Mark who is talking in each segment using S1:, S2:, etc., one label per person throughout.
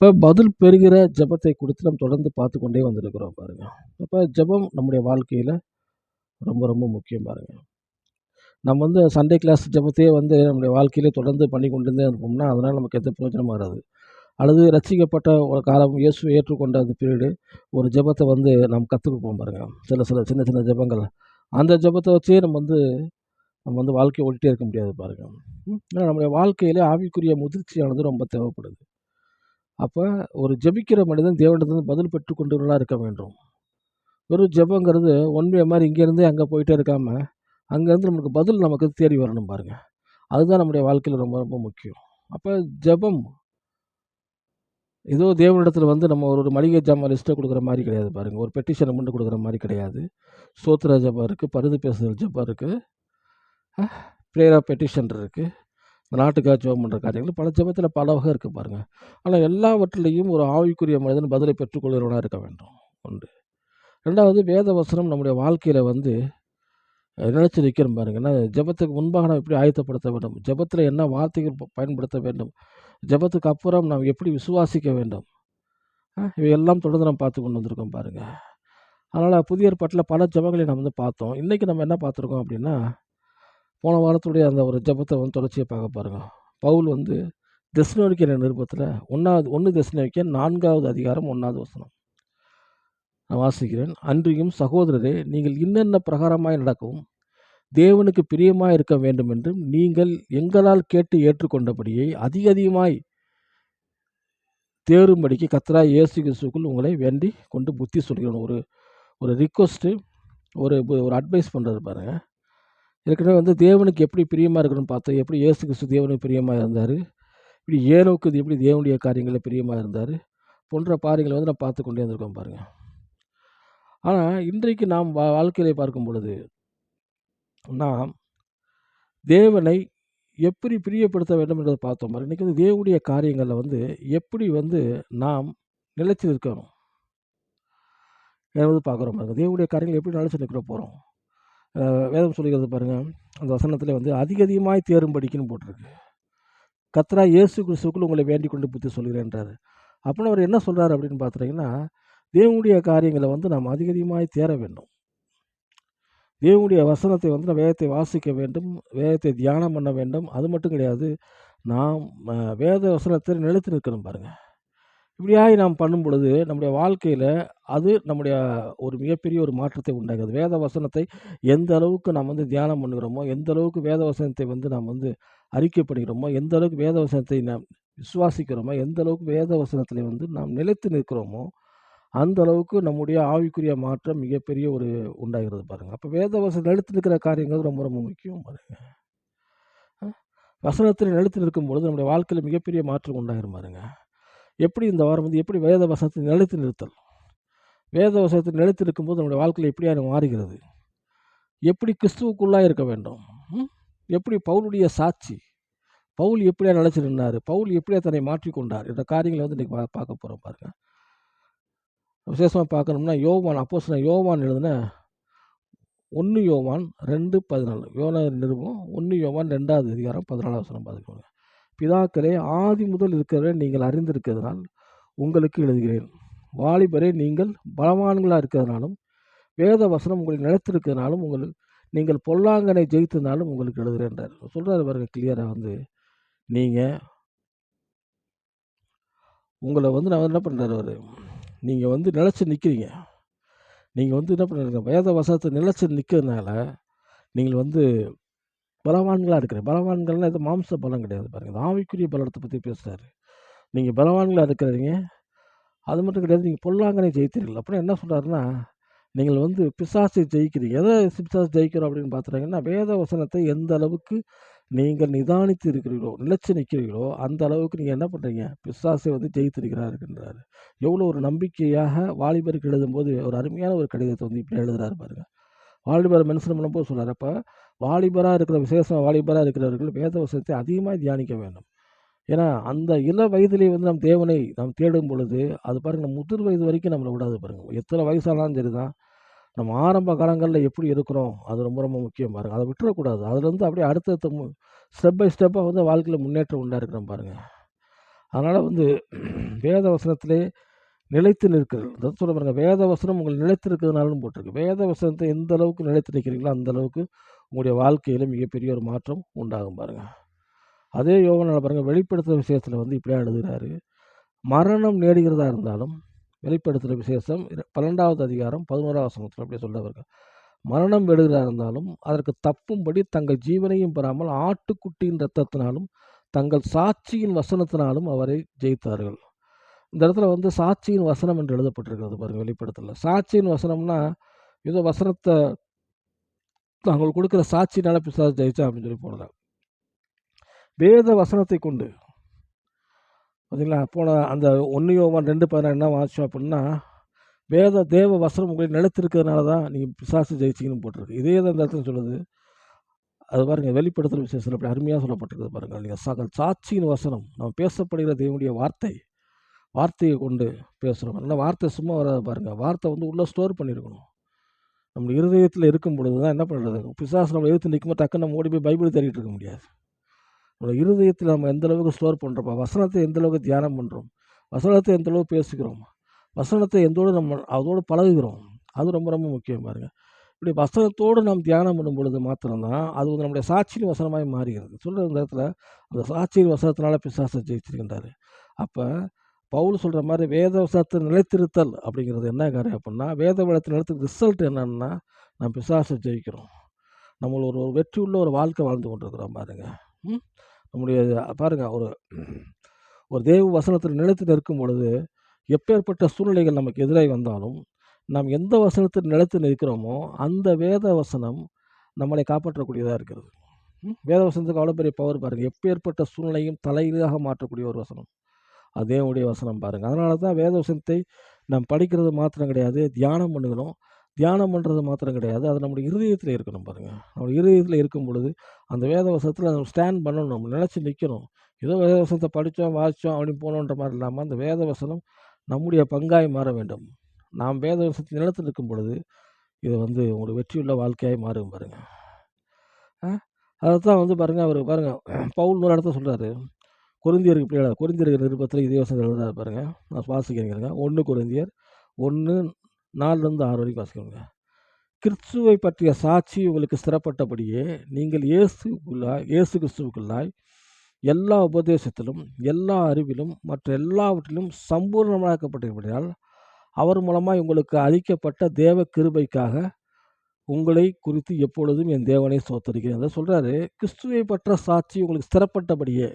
S1: அப்ப பதில் பெறுகிற ஜெபத்தை குறித்து நம்ம தொடர்ந்து பார்த்து கொண்டே வந்திருக்கிறோம் பாருங்க. அப்ப ஜெபம் நம்முடைய வாழ்க்கையில ரொம்ப ரொம்ப முக்கியம் பாருங்க. நம்ம சண்டே கிளாஸ் ஜெபத்தையே நம்முடைய வாழ்க்கையிலே தொடர்ந்து பண்ணிக்கொண்டே இருப்போம்னா, அதனால நமக்கு எந்த பிரயோஜனமும் வராது. அல்லது ரட்சிக்கப்பட்ட ஒரு காலம் இயேசுவை ஏற்றுக்கொண்ட அந்த பீரியடு ஒரு ஜெபத்த நாம் கத்துக்குப்போம் பாருங்க. சில சில சின்ன சின்ன ஜெபங்கள். அந்த ஜெபத்த வச்சே நம்ம வாழ்க்கைய ஓட்டிட்டே இருக்க முடியாது பாருங்க. ஏன்னா நம்முடைய வாழ்க்கையிலே ஆவிக்குரிய முதிர்ச்சியானது ரொம்ப தேவைப்படுது. அப்ப ஒரு ஜெபிக்கிற மனிதன் தேவனிடத்திலிருந்து பதில் பெற்றுக் கொண்டவர்களா இருக்க வேண்டும். வெறும் ஜெபங்கிறது ஒன் வே மாரி இங்கேருந்தே அங்க போயிட்டே இருக்காம, அங்கேருந்து நமக்கு தேடி வரணும் பாருங்க. அதுதான் நம்முடைய வாழ்க்கையில ரொம்ப ரொம்ப முக்கியம். அப்ப ஜெபம் ஏதோ தேவனிடத்தில நம்ம ஒரு ஒரு மளிகை ஜாமான் லிஸ்ட்ட குடுக்குற மாரி கிடையாது பாருங்க. ஒரு பெட்டிஷன மட்டும் குடுக்குற மாரி கிடையாது. ஸ்தோத்திர ஜெபம் இருக்கு, பரிந்து பேசுதல் ஜெபம் இருக்கு, அ பிரேயர் ஆஃப் பெட்டிஷன் இருக்கு. இந்த நாட்டுக்காக ஜெபம் பண்ற காரியங்கள் பல ஜெபத்தில பல வகை இருக்கு பாருங்க. ஆனா எல்லாவற்றிலேயும் ஒரு ஆவிக்குரிய மனிதன் பதிலை பெற்றுக்கொள்கிறவனா இருக்க வேண்டும். 1. 2வது வேத வசனம் நம்முடைய வாழ்க்கையில நிலைச்சு நிற்கணும் பாருங்க. ஏன்னா ஜெபத்துக்கு முன்பாக நாம் எப்படி ஆயத்தப்படுத்த வேண்டும்? ஜெபத்தில என்ன வார்த்தைகள் பயன்படுத்த வேண்டும்? ஜெபத்துக்கு அப்புறம் நாம் எப்படி விசுவாசிக்க வேண்டும்? இவையெல்லாம் தொடர்ந்து நாம் பார்த்து கொண்டு வந்திருக்கோம் பாருங்க. அதனால புதிய ஏற்பாட்டில பல ஜெபங்களை நாம் பார்த்தோம். இன்னைக்கு நம்ம என்ன பார்த்துருக்கோம் அப்படின்னா, போன வாரத்துடைய அந்த ஒரு ஜெபத்த தொடர்ச்சியா பார்க்க பாருங்க. பவுல் தெசலோனிக்கேயர் நிருபத்தில 1 தெசலோனிக்கேயர் 4வது அதிகாரம் 1வது வசனம். நான் வாசிக்கிறேன். அன்றியும் சகோதரரே, நீங்கள் இன்னென்ன பிரகாரமாய் நடக்கவும், தேவனுக்கு பிரியமாய் இருக்க வேண்டும் என்றும், நீங்கள் எங்களால் கேட்டு ஏற்றுக்கொண்டபடியே அதிகமாய் தேறும்படிக்கு கர்த்தராகிய இயேசு கிறிஸ்துவுக்குள் உங்களை வேண்டிக் கொண்டு புத்தி சொல்கிறேன். ஒரு ஒரு ரிக்வெஸ்ட்டு, ஒரு அட்வைஸ் பண்றாரு பாருங்க. ஏற்கனவே தேவனுக்கு எப்படி பிரியமா இருக்கணும்னு பார்த்தோம். எப்படி இயேசு கிறிஸ்து தேவனுக்கு பிரியமா இருந்தாரு. இப்படி ஏனோக்கு எப்படி தேவனுடைய காரியங்கள்ல பிரியமா இருந்தாரு. போன்ற காரியங்களை நாம் பார்த்து கொண்டே இருந்திருக்கோம் பாருங்க. ஆனா, இன்றைக்கு நாம் வாழ்க்கையிலே பார்க்கும் பொழுது, நாம் தேவனை எப்படி பிரியப்படுத்த வேண்டும் என்றத பார்த்தோம் பாருங்க. இன்னைக்கு தேவனுடைய காரியங்கள்ல எப்படி நாம் நிலைச்சு நிற்கணும் என்பது பார்க்குறோம் பாருங்க. தேவனுடைய காரியங்கள் எப்படி நிலைச்சு நிற்க போறோம். வேதம் சொல்லுகிறது பாருங்க. அந்த வசனத்திலே அதிகமாய் தேறும்படிக்குன்னு போட்டிருக்கு. கர்த்தராகிய இயேசு கிறிஸ்துவுக்குள் உங்களை வேண்டிக் கொண்டு புத்தி சொல்கிறேன்றாரு. அப்பன்னா அவர் என்ன சொல்றாரு அப்படின்னு பார்த்துட்டீங்கன்னா, தேவனுடைய காரியங்களை நாம் அதிகமாய் தேற வேண்டும். தேவனுடைய வசனத்தை நாம் வேதத்தை வாசிக்க வேண்டும், வேதத்தை தியானம் பண்ண வேண்டும். அது மட்டும் கிடையாது, நாம் வேத வசனத்தில் நிலைத்து நிற்கணும் பாருங்க. இப்படியாய் நாம் பண்ணும் பொழுது நம்முடைய வாழ்க்கையில அது நம்முடைய ஒரு மிகப்பெரிய ஒரு மாற்றத்தை உண்டாக்குது. வேத வசனத்தை எந்த அளவுக்கு நாம் தியானம் பண்ணுகிறோமோ, எந்த அளவுக்கு வேத வசனத்தை நாம் அறிக்கை பண்ணுகிறோமோ, எந்த அளவுக்கு வேத வசனத்தை நாம் விசுவாசிக்கிறோமோ, எந்த அளவுக்கு வேத வசனத்திலே நாம் நிலைத்து நிற்கிறோமோ, அந்த அளவுக்கு நம்முடைய ஆவிக்குரிய மாற்றம் மிகப்பெரிய ஒரு உண்டாகிறது பாருங்க. அப்ப வேத வசனம் நிலைத்து நிற்கிற காரியங்கள் ரொம்ப ரொம்ப முக்கியம் பாருங்க. வசனத்தில் நிலைத்து நிற்கும் பொழுது நம்முடைய வாழ்க்கையில மிகப்பெரிய மாற்றம் உண்டாகிரும் பாருங்க. எப்படி இந்த வாரம் எப்படி வேத வசனத்தை நிலைத்து நிறுத்தல்? வேத வசனத்தில் நிலைத்து இருக்கும்போது நம்முடைய வாழ்க்கையில எப்படியா மாறுகிறது? எப்படி கிறிஸ்துவுக்குள்ளாய் இருக்க வேண்டும்? எப்படி பவுலுடைய சாட்சி? பவுல் எப்படியா நிலைச்சு நின்னாரு? பவுல் எப்படியா தன்னை மாற்றிக்கொண்டார்? என்ற காரியங்களை இன்னைக்கு பார்க்க போறோம் பாருங்க. விசேஷமா பார்க்கணும்னா அப்போஸ்தலன் யோவான் எழுதின 1 யோவான் 2:14. யோவான் நிருபம் 1 யோவான் 2வது அதிகாரம் 14வது வசனம் பார்த்துக்கோங்க. பிதாக்களே, ஆதி முதல் இருக்கிறவரை நீங்கள் அறிந்திருக்கிறதுனால் உங்களுக்கு எழுதுகிறேன். வாலிபரே, நீங்கள் பலவான்களா இருக்கிறதுனாலும், வேத வசனம் உங்களுக்கு நிலைத்திருக்கிறதுனாலும், நீங்கள் பொல்லாங்கனை ஜெயித்ததுனாலும் உங்களுக்கு எழுதுகிறேன்றார். சொல்றாரு பாருங்க கிளியரா நீங்க உங்கள நான் என்ன பண்றாரு அவரு, நீங்க நிலைச்சு நிற்கிறீங்க. நீங்க என்ன பண்ணுறீங்க, வேத வசனத்தை நிலைச்சு நிற்கிறதுனால நீங்கள் பலவான்களா இருக்கிறீங்க. பலவான்கள்னா இது மாம்ச பலம் கிடையாது பாருங்க. ஆவிக்குரிய பலத்தை பற்றி பேசுறாரு. நீங்க பலவான்களா இருக்கிறீங்க. அது மட்டும் கிடையாது, நீங்க பொல்லாங்கனை ஜெயித்தீர்கள். அப்படின்னா என்ன சொல்றாருன்னா, நீங்கள் பிசாசை ஜெயிக்கிறீங்க. எதை பிசாசு ஜெயிக்கிறோம் அப்படின்னு பார்த்துட்டீங்கன்னா, வேத வசனத்தை எந்த அளவுக்கு நீங்கள் நிதானித்து இருக்கிறீர்களோ, நிலைச்சு நிற்கிறீர்களோ, அந்த அளவுக்கு நீங்கள் என்ன பண்ணுறீங்க, பிசாசை ஜெயித்திருக்கிறார் இருக்கின்றார். எவ்வளோ ஒரு நம்பிக்கையாக வாலிபருக்கு எழுதும்போது ஒரு அருமையான ஒரு கடிதத்தை இப்படி எழுதுறாரு பாருங்க. வாலிபர் மென்ஷன் பண்ணும்போது சொல்றாரு. அப்போ வாலிபராக இருக்கிற விசேஷம் வாலிபராக இருக்கிறவர்கள் வேத வசனத்தை அதிகமாக தியானிக்க வேண்டும். ஏன்னா அந்த இள வயதிலே நம் தேவனை நாம் தேடும் பொழுது அது பாருங்க, முதிர் வயது வரைக்கும் நம்மளை விடாது பாருங்க. எத்தனை வயசானாலும் சரிதான், நம்ம ஆரம்ப காலங்களில் எப்படி இருக்கிறோம் அது ரொம்ப ரொம்ப முக்கியம் பாருங்க. அதை விட்டுறக்கூடாது. அதுலேருந்து அப்படியே அடுத்தடுத்த ஸ்டெப் பை ஸ்டெப்பாக வாழ்க்கையில் முன்னேற்றம் உண்டாயிருக்கிறோம் பாருங்க. அதனால் வந்து வேத வசனத்திலே நிலைத்து நிற்கிறது. அதான் சொல்ல பாருங்க, வேத வசனம் உங்கள் நிலைத்து இருக்கிறதுனாலும் போட்டிருக்கு. வேத வசனத்தை எந்த அளவுக்கு நிலைத்து நிற்கிறீங்களோ அந்த அளவுக்கு உங்களுடைய வாழ்க்கையில் மிகப்பெரிய ஒரு மாற்றம் உண்டாகும் பாருங்க. அதே யோவான் பாருங்க, வெளிப்படுத்துகிற விஷயத்தில் வந்து இப்படியா எழுதுகிறாரு, மரணம் நேடுகிறதா இருந்தாலும் வெளிப்படுத்துகிற விசேஷம் 12வது அதிகாரம் 11வது வசனத்தில் அப்படியே சொல்ல, மரணம் விடுகிறா இருந்தாலும் அதற்கு தப்பும்படி தங்கள் ஜீவனையும் பெறாமல் ஆட்டுக்குட்டியின் இரத்தத்தினாலும் தங்கள் சாட்சியின் வசனத்தினாலும் அவரை ஜெயித்தார்கள். இந்த இடத்துல வந்து சாட்சியின் வசனம் என்று எழுதப்பட்டிருக்கிறது பாருங்க வெளிப்படுத்தல. சாட்சியின் வசனம்னா ஏதோ வசனத்தை தாங்கள் கொடுக்குற சாட்சினால பிசாசு ஜெயிச்சா அப்படின்னு சொல்லி போனதா. வேத வசனத்தை கொண்டு பார்த்தீங்களா, போன அந்த 1 யோவான் 2:16 என்ன வாசிச்சோம் அப்படின்னா, தேவ வசனம் உங்களை நிலைத்திருக்கிறதுனால தான் நீங்கள் பிசாசு ஜெயிச்சிங்கன்னு போட்டிருக்கு. இதே தான் இந்த இடத்துல சொல்லுது. அது பாருங்க, வெளிப்படுத்துகிற விசேஷத்தில் அப்படி அருமையாக சொல்லப்பட்டிருக்குது பாருங்க. நீங்கள் சாட்சியின் வசனம், நம்ம பேசப்படுகிற தேவனுடைய வார்த்தையை கொண்டு பேசுகிறோம். ஆனால் வார்த்தை சும்மா வராது பாருங்கள். வார்த்தை வந்து உள்ளே ஸ்டோர் பண்ணியிருக்கணும். நம்ம இருதயத்தில் இருக்கும் பொழுது தான் என்ன பண்ணுறது, பிசாசு நம்ம எதிர்த்து நிற்கும்போது டக்குன்னு நம்ம ஓடி போய் பைபிள் தேடிட்டு இருக்க முடியாது. நம்ம இருதயத்தில் நம்ம எந்த அளவுக்கு ஸ்டோர் பண்ணுறோம், வசனத்தை எந்த அளவுக்கு தியானம் பண்ணுறோம், வசனத்தை எந்த அளவுக்கு பேசுகிறோம், வசனத்தை எந்தோடு நம்ம அதோடு பழகுகிறோம், அது ரொம்ப ரொம்ப முக்கியம் பாருங்க. இப்படி வசனத்தோடு நாம் தியானம் பண்ணும் பொழுது மாத்திரம்தான் அது வந்து நம்முடைய சாட்சியின் வசனமாய் மாறுகிறது. சொல்கிற இந்த இடத்துல அந்த சாட்சியின் வசனத்தினால பிசாசை ஜெயிச்சிருக்கின்றாரு. அப்போ பவுல் சொல்கிற மாதிரி வேத வசனத்தை நிலைத்திருத்தல் அப்படிங்கிறது என்ன காரியம் அப்படின்னா, வேத வளத்தில் நிலைத்து ரிசல்ட் என்னன்னா, நம்ம பிசாசை ஜெயிக்கிறோம். நம்மள ஒரு வெற்றி உள்ள ஒரு வாழ்க்கை வாழ்ந்து கொண்டிருக்கிறோம் பாருங்க. நம்முடைய பாருங்க, ஒரு தேவ வசனத்தில் நிலைத்து நிற்கும் பொழுது எப்பேற்பட்ட சூழ்நிலைகள் நமக்கு எதிராக வந்தாலும் நாம் எந்த வசனத்தில் நிலைத்து நிற்கிறோமோ அந்த வேத வசனம் நம்மளை காப்பாற்றக்கூடியதாக இருக்கிறது. வேத வசனத்துக்கு அவ்வளோ பெரிய பவர் பாருங்கள். எப்பேற்பட்ட சூழ்நிலையும் தலையீடாக மாற்றக்கூடிய ஒரு வசனம் அது தேவனுடைய வசனம் பாருங்கள். அதனால தான் வேத வசனத்தை நாம் படிக்கிறது மாத்திரம் கிடையாது, தியானம் பண்ணுகிறோம். தியானம் பண்ணுறது மாத்திரம் கிடையாது, அது நம்முடைய இருதயத்தில் இருக்கணும் பாருங்கள். நம்முடைய இருதயத்தில் இருக்கும் பொழுது அந்த வேத வசனத்தில் நம்ம ஸ்டாண்ட் பண்ணணும், நம்ம நினச்சி நிற்கணும். ஏதோ வேத வசனத்தை படித்தோம் வாசித்தோம் அப்படின்னு போகணுன்ற மாதிரி இல்லாமல் அந்த வேத வசனம் நம்முடைய பங்காய் மாற வேண்டும். நாம் வேத வசனத்தை நிலத்தில் இருக்கும் பொழுது இது வந்து உங்களுக்கு வெற்றியுள்ள வாழ்க்கையாய் மாறும் பாருங்கள். அதுதான் வந்து பாருங்கள், அவர் பாருங்கள் பவுல் ஒரு இடத்த சொல்கிறாரு, கொரிந்தியருக்கு இப்படி எழுத, கொரிந்தியர் நிருபத்தில் இதே வசனத்தில் எழுதாரு பாருங்கள். நான் வாசிக்கிறேங்க. 1 கொரிந்தியர் 1:4-6 வரைக்கும் வாசிக்கிறேங்க. கிறிஸ்துவை பற்றிய சாட்சி உங்களுக்கு ஸ்திரப்பட்டபடியே நீங்கள் இயேசு கிறிஸ்துவுக்குள்ளாய் எல்லா உபதேசத்திலும் எல்லா அறிவிலும் மற்ற எல்லாவற்றிலும் சம்பூர்ணமாக்கப்பட்டிருப்பதால் அவர் மூலமாக உங்களுக்கு அளிக்கப்பட்ட தேவ கிருபைக்காக உங்களை குறித்து எப்பொழுதும் என் தேவனை ஸ்தோத்திரிக்கிறேன் சொல்கிறாரு. கிறிஸ்துவை பற்ற சாட்சி உங்களுக்கு ஸ்திரப்பட்டபடியே.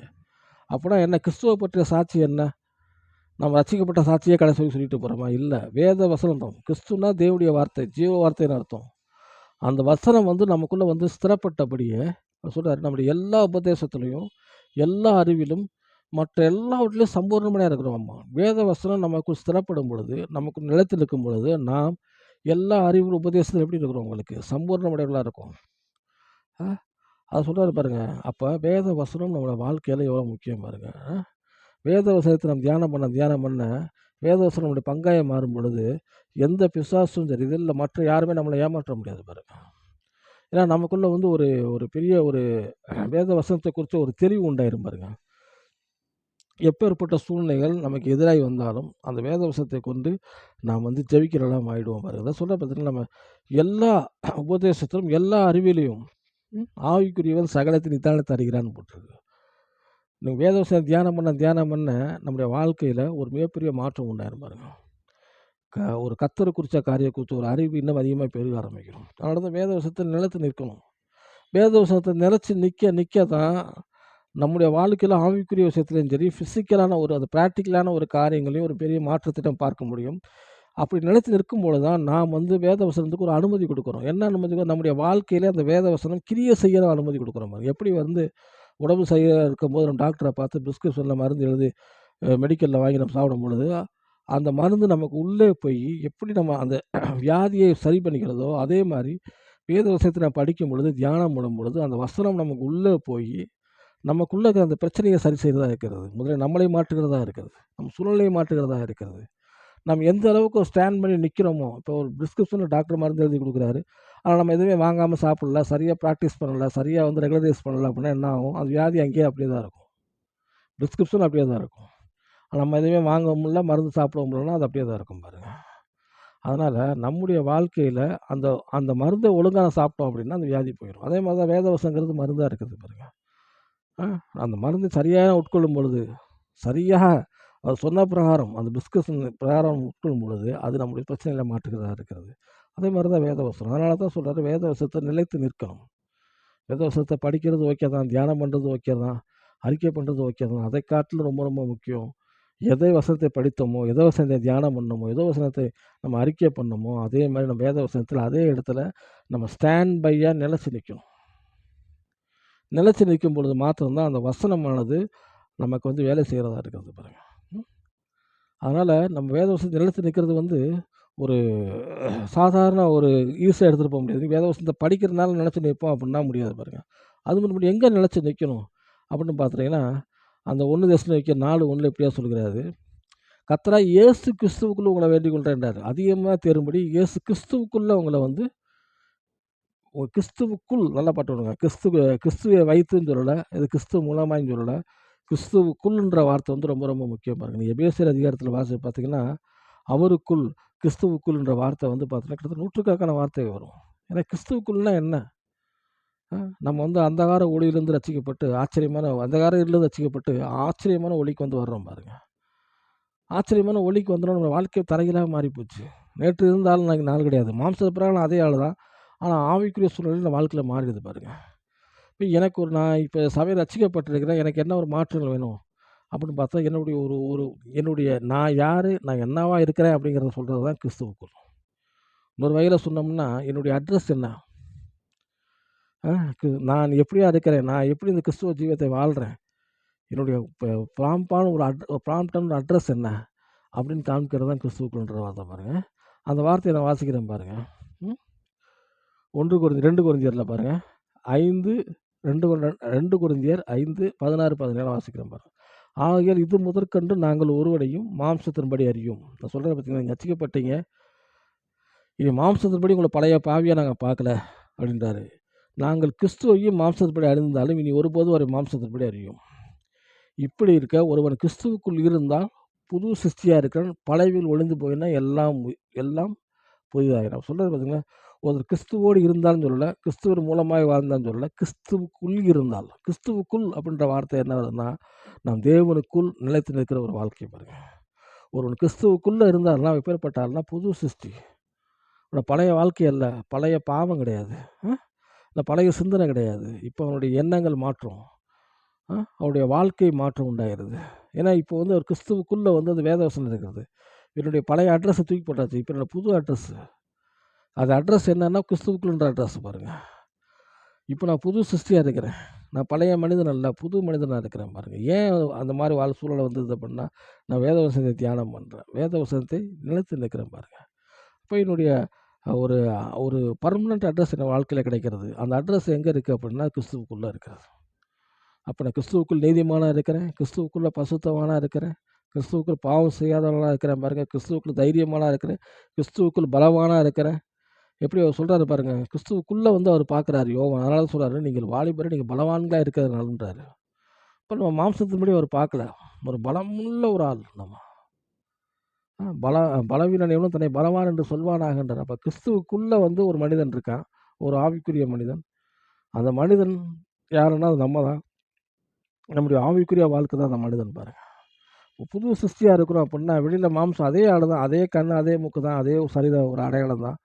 S1: அப்படின்னா என்ன? கிறிஸ்துவை பற்றிய சாட்சி என்ன? நம்ம ரசிக்கப்பட்ட சாட்சியே கடைசி சொல்லிட்டு போகிறோமா? இல்லை, வேத வசனம் தான். கிறிஸ்துனா தேவனுடைய வார்த்தை, ஜீவ வார்த்தைன்னு அர்த்தம். அந்த வசனம் வந்து நமக்குள்ளே வந்து ஸ்திரப்பட்டபடியே சொல்கிறாரு, நம்முடைய எல்லா உபதேசத்துலேயும் எல்லா அறிவிலும் மற்ற எல்லாவற்றிலையும் சம்பூர்ணமாக இருக்கிறோம். அம்மா வேத வசனம் நமக்கு ஸ்திரப்படும் பொழுது, நமக்கு நிலைத்து இருக்கும் பொழுது, நாம் எல்லா அறிவு உபதேசத்தில் எப்படி இருக்கிறோம்? உங்களுக்கு சம்பூர்ணமடைவர்களாக இருக்கும். அது சொல்கிறாரு பாருங்க. அப்போ வேத வசனம் நம்மளோட வாழ்க்கையில் எவ்வளோ முக்கியம் பாருங்க. வேத வசனத்தை நம்ம தியானம் பண்ண வேத வசனம் நம்முடைய பங்காய மாறும் பொழுது எந்த பிசாசும் சரி இது இல்லை, மற்ற யாருமே நம்மளை ஏமாற்ற முடியாது பாருங்க. ஏன்னா நமக்குள்ளே வந்து ஒரு பெரிய ஒரு வேத வசனத்தை குறித்த ஒரு தெளிவு உண்டாயிரும் பாருங்க. எப்பேற்பட்ட சூழ்நிலைகள் நமக்கு எதிராகி வந்தாலும் அந்த வேத வசனத்தை கொண்டு நாம் வந்து ஜெயிக்கிறலாம் ஆகிடுவோம் பாருங்க. அதான் சொல்ல பார்த்தீங்கன்னா, நம்ம எல்லா உபதேசத்திலும் எல்லா அறிவிலையும் ஆவிக்குரியவன் சகலத்தின் நிதானத்தை அறிகிறான்னு போட்டிருக்கு. நீங்கள் வேத வசனம் தியானம் பண்ண நம்முடைய வாழ்க்கையில் ஒரு மிகப்பெரிய மாற்றம் உண்டாயிரும் பாருங்க. ஒரு கர்த்தரை குறித்த காரியம் குறித்த ஒரு அறிவு இன்னும் அதிகமாக பெருக ஆரம்பிக்கிறோம். அதனால தான் வேத வசனத்தில் நிலைத்து நிற்கணும். வேத வசனத்தை நிலைச்சி நிற்க தான் நம்முடைய வாழ்க்கையில் ஆவிக்குரிய விஷயத்துலையும் சரி, ஃபிசிக்கலான அது ப்ராக்டிக்கலான ஒரு காரியங்களையும் ஒரு பெரிய மாற்றத்திட்டம் பார்க்க முடியும். அப்படி நிலைத்து நிற்கும்போது தான் நாம் வந்து வேத வசனத்துக்கு ஒரு அனுமதி கொடுக்குறோம். என்ன அனுமதி? நம்முடைய வாழ்க்கையில் அந்த வேத வசனம் கிரியை செய்கிற அனுமதி கொடுக்குறோம். எப்படி வந்து உடம்பு செய்ய இருக்கும்போது நம்ம டாக்டரை பார்த்து ப்ரிஸ்கிரிப்ஷனில் மருந்து எழுதி மெடிக்கலில் வாங்கி நம்ம சாப்பிடும் பொழுது அந்த மருந்து நமக்கு உள்ளே போய் எப்படி நம்ம அந்த வியாதியை சரி பண்ணிக்கிறதோ அதே மாதிரி வேத வசனத்தை நான் படிக்கும் பொழுது தியானம் பண்ணும் பொழுது அந்த வசனம் நமக்கு உள்ளே போய் நமக்குள்ளே இருக்கிற அந்த பிரச்சனையை சரி செய்கிறதா இருக்கிறது. முதல்ல நம்மளை மாற்றுகிறதா இருக்கிறது, நம்ம சூழ்நிலையை மாற்றுகிறதா இருக்கிறது. நம்ம எந்த அளவுக்கு ஸ்டாண்ட் பண்ணி நிற்கிறோமோ, இப்போ ஒரு ப்ரிஸ்கிரிப்ஷனில் டாக்டர் மருந்து எழுதி கொடுக்குறாரு, ஆனால் நம்ம எதுவுமே வாங்காமல் சாப்பிடல, சரியாக ப்ராக்டிஸ் பண்ணலை, சரியாக வந்து ரெகுலரைஸ் பண்ணலை அப்படின்னா என்ன ஆகும்? அது வியாதி அங்கேயே அப்படியே தான் இருக்கும். ப்ரிஸ்கிரிப்ஷன் அப்படியே தான் இருக்கும். நம்ம எதுவுமே வாங்க முடியல, மருந்து சாப்பிட முடியலன்னா அது அப்படியே தான் இருக்கும் பாருங்க. அதனால் நம்முடைய வாழ்க்கையில் அந்த அந்த மருந்தை ஒழுங்காக சாப்பிட்டோம் அப்படின்னா அந்த வியாதி போயிடும். அதே மாதிரி தான் வேதவசங்கிறது மருந்தாக இருக்குது பாருங்க. அந்த மருந்து சரியாக உட்கொள்ளும் பொழுது, சரியாக அவர் சொன்ன பிரகாரம் அந்த டிஸ்கஷன் பிரகாரம் உட்கொள்ளும் பொழுது அது நம்முடைய பிரச்சனையில மாற்றுகிறதா இருக்கிறது. அதே மாதிரி தான் வேதவசனம். அதனால தான் சொல்கிறாரு, வேதவசத்தை நிலைத்து நிற்கணும். வேதவசத்தை படிக்கிறது ஓகே தான், தியானம் பண்ணுறது ஓகே தான், அறிக்கை பண்ணுறது ஓகே தான். அதை காட்டிலும் ரொம்ப ரொம்ப முக்கியம், எதை வசனத்தை படித்தோமோ, எதோ வசனத்தை தியானம் பண்ணோமோ, எதோ வசனத்தை நம்ம அறிக்கை பண்ணோமோ, அதே மாதிரி நம்ம வேத வசனத்தில் அதே இடத்துல நம்ம ஸ்டாண்ட் பையாக நிலச்சி நிற்கணும். நிலச்சி நிற்கும் பொழுது மாத்திரம்தான் அந்த வசனமானது நமக்கு வந்து வேலை செய்கிறதா இருக்கிறது பாருங்க. அதனால் நம்ம வேத வசனத்தை நிலச்சி நிற்கிறது வந்து ஒரு சாதாரண ஒரு ஈஸியாக எடுத்துகிட்டு போக முடியாது. வேத வசனத்தை படிக்கிறதுனால நிலச்சி நிற்போம் அப்படின்னா முடியாது பாருங்க. அது மட்டும் எங்கே நிலச்சி நிற்கணும் அப்படின்னு பார்த்துட்டிங்கன்னா, அந்த 1 தெசலோனிக்கேயர் 4:1 எப்படியா சொல்கிறாரு, கர்த்தராகிய இயேசு கிறிஸ்துவுக்குள்ள உங்களை வேண்டிக் கொள்கிறேன்றாரு. அதிகமாக தேரும்படி இயேசு கிறிஸ்துவுக்குள்ள உங்களை வந்து கிறிஸ்துவுக்குள் நல்லா பாட்டு விடுங்க. கிறிஸ்துவை வைத்துன்னு சொல்லலை, இது கிறிஸ்துவ மூலமான்னு சொல்லலை, கிறிஸ்துவுக்குள்ன்ற வார்த்தை வந்து ரொம்ப ரொம்ப முக்கியம் பாருங்க. நீங்கள் எபேசியர் அதிகாரத்தில் வாசி பார்த்தீங்கன்னா, அவருக்குள் கிறிஸ்துவுக்குள்ன்ற வார்த்தை வந்து பார்த்தீங்கன்னா கிட்டத்தட்ட நூற்றுக்கணக்கான வார்த்தை வரும். ஏன்னா கிறிஸ்துவுக்குள்னா என்ன? நம்ம வந்து அந்தகார ஒளியிலிருந்து ரட்சிக்கப்பட்டு அந்தகார இருளிலிருந்து ரட்சிக்கப்பட்டு ஆச்சரியமான ஒளிக்கு வந்து வர்றோம் பாருங்க. ஆச்சரியமான ஒளிக்கு வந்தோம்னா நம்ம வாழ்க்கை தலைகீழாக மாறி போச்சு. நேற்று இருந்த ஆள் நாளைக்கு நாள் கிடையாது. மாம்ச பிரகாரம் அதே ஆள் தான். ஆனால் ஆவிக்குரிய சூழ்நிலையில் நம்ம வாழ்க்கையில் மாறிடுது பாருங்க. இப்போ நான் இப்போ சபையில் ரட்சிக்கப்பட்டிருக்கிறேன், எனக்கு என்ன ஒரு மாற்றங்கள் வேணும் அப்படின்னு பார்த்தா, என்னுடைய நான் யார், நான் என்னவா இருக்கிறேன் அப்படிங்கிறத சொல்கிறது தான் கிறிஸ்துவுக்குள். இன்னொரு வகையில் சொன்னோம்னா, என்னுடைய அட்ரஸ் என்ன, நான் எப்படியா இருக்கிறேன், நான் எப்படி இந்த கிறிஸ்துவ ஜீவியத்தை வாழ்கிறேன், என்னுடைய ப்ராம்ப்டான ஒரு அட்ரஸ் என்ன அப்படின்னு காமிக்கிறது தான் கிறிஸ்துவுக்குள்ன்ற வார்த்தை பாருங்கள். அந்த வார்த்தையை நான் வாசிக்கிறேன் பாருங்கள். 2 கொரிந்தியரில் பாருங்கள், 2 கொரிந்தியர் 5:16-17 வாசிக்கிறேன் பாருங்கள். ஆகையால் இது முதற்கண்டு நாங்கள் ஒருவனையும் மாம்சத்தின்படி அறியும். நான் சொல்கிறேன் பார்த்தீங்கன்னா, நீங்கள் ரட்சிக்கப்பட்டீங்க, இனி மாம்சத்தின்படி உங்களை பழைய பாவியாக நாங்கள் பார்க்கல அப்படின்றாரு. நாங்கள் கிறிஸ்துவையும் மாம்சத்தின்படி அறிந்தாலும் இனி ஒருபோதும் ஒரு மாம்சத்தின்படி அறியும். இப்படி இருக்க ஒருவன் கிறிஸ்துவுக்குள் இருந்தால் புது சிருஷ்டியாக இருக்கிறான், பழையவில் ஒளிந்து போயினா எல்லாம் புதிதாகிறான். சொல்கிறது பார்த்தீங்களா, ஒருத்தர் கிறிஸ்துவோடு இருந்தாலும் சொல்லலை, கிறிஸ்துவர் மூலமாக வாழ்ந்தான்னு சொல்லலை, கிறிஸ்துவுக்குள் இருந்தால். கிறிஸ்துவுக்குள் அப்படின்ற வார்த்தை என்ன வருதுன்னா, நாம் தேவனுக்குள் நிலைத்து நிற்கிற ஒரு வாழ்க்கை பாருங்கள். ஒருவன் கிறிஸ்துவுக்குள்ளே இருந்தால்னா எப்பேற்பட்டால்னா புது சிருஷ்டி. பழைய வாழ்க்கை அல்ல, பழைய பாவம் கிடையாது, இல்லை பழைய சிந்தனை கிடையாது. இப்போ அவனுடைய எண்ணங்கள் மாற்றம், அவருடைய வாழ்க்கை மாற்றம் உண்டாகிறது. ஏன்னா இப்போ வந்து ஒரு கிறிஸ்துவுக்குள்ளே வந்து அந்த வேதவசனம் இருக்கிறது. என்னுடைய பழைய அட்ரஸை தூக்கி போட்டாச்சு, இப்போ என்னோடய புது அட்ரஸ்ஸு. அது அட்ரஸ் என்னன்னா கிறிஸ்துவுக்குள்ன்ற அட்ரஸ் பாருங்கள். இப்போ நான் புது சிருஷ்டியாக இருக்கிறேன், நான் பழைய மனிதன் அல்ல, புது மனிதனாக இருக்கிறேன் பாருங்கள். ஏன் அந்த மாதிரி சூழலை வந்தது அப்படின்னா, நான் வேதவசனத்தை தியானம் பண்ணுறேன், வேதவசனத்தை நிலைத்து நிற்கிறேன் பாருங்கள். இப்போ என்னுடைய ஒரு ஒரு பர்மனெண்ட் அட்ரஸ் என் வாழ்க்கையில் கிடைக்கிறது. அந்த அட்ரஸ் எங்கே இருக்குது அப்படின்னா கிறிஸ்துவுக்குள்ளே இருக்கிறது. அப்போ நான் கிறிஸ்துவுக்குள் நீதிமானாக இருக்கிறேன், கிறிஸ்துவுக்குள்ளே பசுத்தவானாக இருக்கிறேன், கிறிஸ்துவுக்குள் பாவம் செய்யாதவனாக இருக்கிறேன் பாருங்கள், கிறிஸ்துவுக்குள் தைரியமானாக இருக்கிறேன், கிறிஸ்துவுக்குள் பலவானாக இருக்கிறேன். எப்படி அவர் சொல்கிறாரு பாருங்கள், கிறிஸ்துவுக்குள்ளே வந்து அவர் பார்க்குறாரு யோவான். அதனால சொல்கிறாரு, நீங்கள் வாலிபரை நீங்கள் பலவான்களாக இருக்கிறதுனாலன்றாரு. இப்போ நம்ம மாம்சத்தின்படி அவர் பார்க்கல, ஒரு பலமுள்ள ஒரு ஆள் நம்ம. பலவீனன் எவனும் தன்னை பலவான் என்று சொல்வானாகன்றார். அப்போ கிறிஸ்துவுக்குள்ளே வந்து ஒரு மனிதன் இருக்கான், ஒரு ஆவிக்குரிய மனிதன். அந்த மனிதன் யாருன்னா அது நம்ம தான். நம்முடைய ஆவிக்குரிய வாழ்க்கை தான் அந்த மனிதன் பாருங்கள். புது சிருஷ்டியாக இருக்கிறோம் அப்படின்னா வெளியில் மாம்சம் அதே ஆள் தான், அதே கண், அதே மூக்கு தான், அதே சரீர ஒரு அடையாளம் தான்.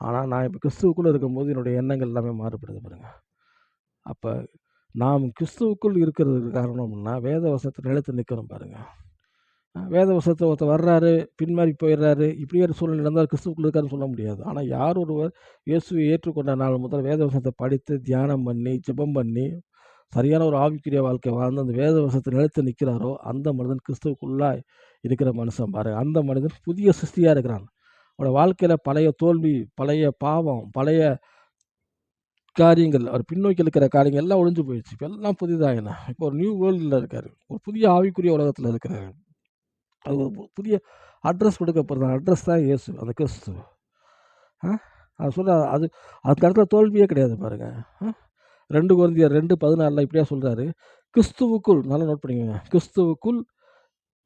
S1: ஆனால் நான் இப்போ கிறிஸ்துவுக்குள்ளே இருக்கும்போது என்னுடைய எண்ணங்கள் எல்லாமே மாறுபடுது பாருங்கள். அப்போ நாம் கிறிஸ்துவுக்குள் இருக்கிறதுக்கு காரணம்னா வேதவசனத்தை நிலைத்து நிற்கணும் பாருங்கள். வேதவசனத்தை ஒருத்தர் வர்றாரு, பின்மாறி போயிடுறாரு, இப்படியே ஒரு சூழ்நிலை நடந்தால் கிறிஸ்துவுக்குள் இருக்காருன்னு சொல்ல முடியாது. ஆனால் யார் ஒருவர் இயேசுவை ஏற்றுக்கொண்ட நாள் முதல் வேதவசனத்தை படித்து தியானம் பண்ணி ஜெபம் பண்ணி சரியான ஒரு ஆவிக்குரிய வாழ்க்கை வாழ்ந்து அந்த வேதவசனத்தை நிலைத்து நிற்கிறாரோ அந்த மனிதன் கிறிஸ்துவுக்குள்ளாய் இருக்கிற மனுஷன் பாருங்கள். அந்த மனிதன் புதிய சிருஷ்டியாக இருக்கிறான். அவனோட வாழ்க்கையில் பழைய தோல்வி, பழைய பாவம், பழைய காரியங்கள், அவர் பின்னோக்கி இருக்கிற காரியங்கள் எல்லாம் ஒழிஞ்சு போயிடுச்சு. இப்போ எல்லாம் புதிதாகினா இப்போ ஒரு நியூ வேர்ல்டில் இருக்கார், ஒரு புதிய ஆவிக்குரிய உலகத்தில் இருக்கிறார். அது ஒரு புதிய அட்ரஸ் கொடுக்கப்படுற அட்ரஸ் தான் இயேசு, அந்த கிறிஸ்து. அது சொல்ல அதுக்கு இடத்துல தோல்வியே கிடையாது பாருங்கள். 2 கொரிந்தியர் 2:14 இப்படியா சொல்கிறாரு, கிறிஸ்துவுக்குள், நல்லா நோட் பண்ணிக்கோங்க, கிறிஸ்துவுக்குள்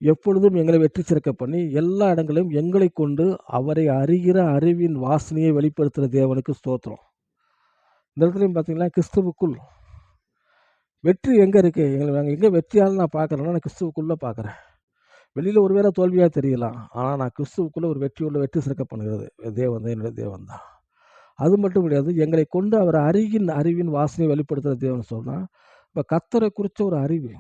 S1: எப்பொழுதும் எங்களை வெற்றி சிறக்க பண்ணி எல்லா இடங்களிலும் எங்களை கொண்டு அவரை அறிகிற அறிவின் வாசனையை வெளிப்படுத்துகிற தேவனுக்கு ஸ்தோத்திரம். இந்த இடத்துலையும் பார்த்தீங்கன்னா கிறிஸ்துவுக்குள் வெற்றி எங்கே இருக்குது, நாங்கள் எங்கே வெற்றியாலும் நான் பார்க்குறேன்னா நான் கிறிஸ்துவுக்குள்ளே பார்க்குறேன். வெளியில் ஒருவேளை தோல்வியாக தெரியலாம், ஆனால் நான் கிறிஸ்துவுக்குள்ளே ஒரு வெற்றி சிறக்க பண்ணுகிறது தேவன் தான், என்னுடைய தேவன் தான். அது மட்டும் கிடையாது, எங்களை கொண்டு அவர் அறிவின் வாசனையை வெளிப்படுத்துகிற தேவன் சொன்னால், இப்போ கர்த்தரை குறித்த ஒரு அறிவு,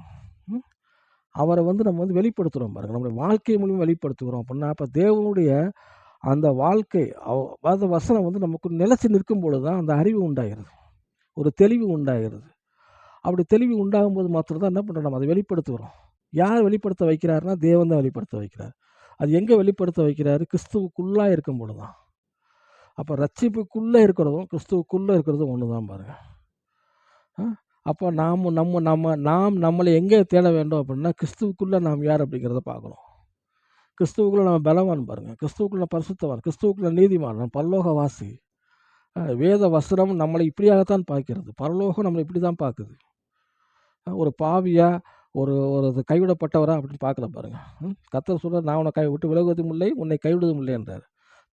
S1: அவரை நம்ம வெளிப்படுத்துகிறோம் பாருங்கள், நம்முடைய வாழ்க்கை மூலியமாக வெளிப்படுத்துகிறோம் அப்படின்னா, அப்போ தேவனுடைய அந்த வாழ்க்கை அந்த வசனம் நமக்கு நிலைச்சி நிற்கும் பொழுது தான் அந்த அறிவு உண்டாகிறது, ஒரு தெளிவு உண்டாகிறது. அப்படி தெளிவு உண்டாகும் போது மாத்திரம் தான் என்ன பண்ணுறோம், நம்ம அதை வெளிப்படுத்துகிறோம். யார் வெளிப்படுத்த வைக்கிறாருன்னா தேவன் தான் வெளிப்படுத்த வைக்கிறார். அது எங்கே வெளிப்படுத்த வைக்கிறாரு, கிறிஸ்துவுக்குள்ளாக இருக்கும் பொழுது தான். அப்போ ரட்சிப்புக்குள்ளே இருக்கிறதும் கிறிஸ்துவுக்குள்ளே இருக்கிறதும் ஒன்று தான் பாருங்கள். அப்போ நாம் நம்மளை எங்கே தேட வேண்டும் அப்படின்னா, கிறிஸ்துவுக்குள்ளே நாம் யார் அப்படிங்கிறத பார்க்கணும். கிறிஸ்துவுக்குள்ளே நம்ம பலவான் பாருங்கள், கிறிஸ்துவுக்குள்ளே பரிசுத்தவான், கிறிஸ்துவுக்குள்ளே நீதிமான், நம்ம பரலோகவாசி. வேத வசனம் நம்மளை இப்படியாகத்தான் பார்க்கிறது, பரலோகம் நம்மளை இப்படி தான் பார்க்குது. ஒரு பாவியா, ஒரு கைவிடப்பட்டவரா அப்படின்னு பார்க்கல பாருங்கள். கர்த்தர் சொல்கிறார், நான் உன்னை விட்டு விலகுவதும் இல்லை, உன்னை கைவிடுவதும் இல்லை என்றார்.